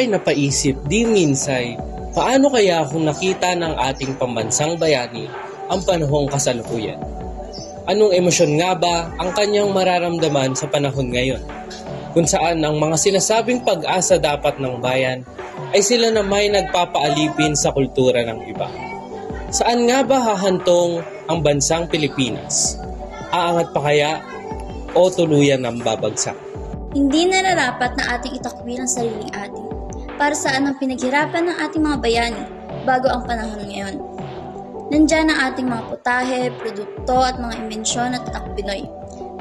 ay napaisip di minsay, paano kaya kung nakita ng ating pambansang bayani ang panahong kasalukuyan? Anong emosyon nga ba ang kanyang mararamdaman sa panahon ngayon? Kung saan ang mga sinasabing pag-asa dapat ng bayan ay sila na may nagpapaalipin sa kultura ng iba. Saan nga ba hahantong ang bansang Pilipinas? Aangat pa kaya o tuluyan ng babagsak? Hindi nararapat na ating itakwil ang sariling atin. Para saan ang pinaghirapan ng ating mga bayani bago ang panahon ngayon. Nandiyan ang ating mga putahe, produkto at mga imbensyon at tatak Pinoy.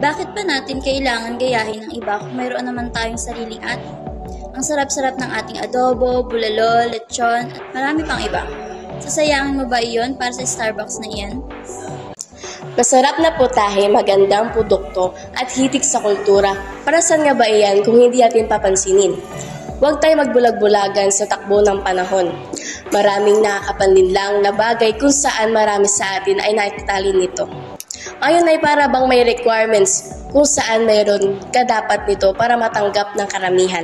Bakit pa natin kailangan gayahin ng iba kung mayroon naman tayong sariling atin? Ang sarap-sarap ng ating adobo, bulalo, lechon at marami pang iba. Sasayangin mo ba iyon para sa Starbucks na iyan? Masarap na putahe, magandang produkto at hitik sa kultura. Para saan nga ba iyan kung hindi natin papansinin? Huwag tayo magbulag-bulagan sa takbo ng panahon. Maraming nakakapanlinlang na bagay kung saan marami sa atin ay nakitali nito. Ngayon ay para bang may requirements kung saan mayroon kadapat nito para matanggap ng karamihan.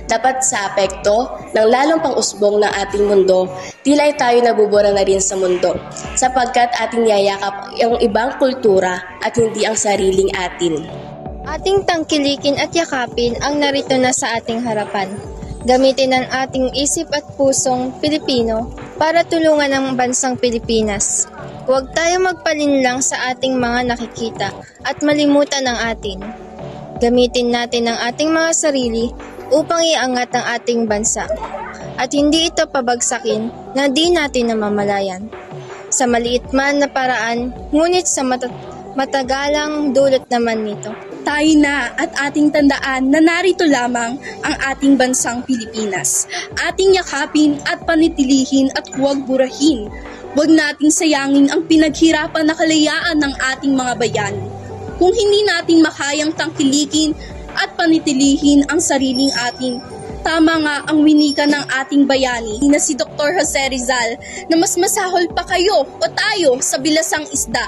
Dapat sa apekto ng lalong pang-usbong ng ating mundo, tila tayo nabubura na rin sa mundo sapagkat ating niyayakap ang ibang kultura at hindi ang sariling atin. Ating tangkilikin at yakapin ang narito na sa ating harapan. Gamitin ang ating isip at pusong Pilipino para tulungan ang bansang Pilipinas. Huwag tayo magpalinlang sa ating mga nakikita at malimutan ang atin. Gamitin natin ang ating mga sarili upang iangat ang ating bansa at hindi ito pabagsakin na di natin namamalayan. Sa maliit man na paraan, ngunit sa matagalang dulot naman nito. Tayo na at ating tandaan na narito lamang ang ating bansang Pilipinas. Ating yakapin at panitilihin at huwag burahin. Huwag nating sayangin ang pinaghirapan na kalayaan ng ating mga bayani. Kung hindi natin makayang tangkilikin at panitilihin ang sariling atin, tama nga ang winika ng ating bayani na si Dr. Jose Rizal na mas masahol pa kayo o tayo sa bilasang isda.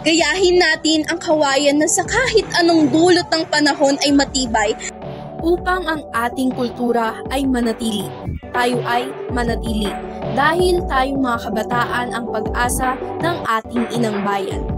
Gayahin natin ang kawayan na sa kahit anong dulot ng panahon ay matibay upang ang ating kultura ay manatili. Tayo ay manatili dahil tayong mga kabataan ang pag-asa ng ating inang bayan.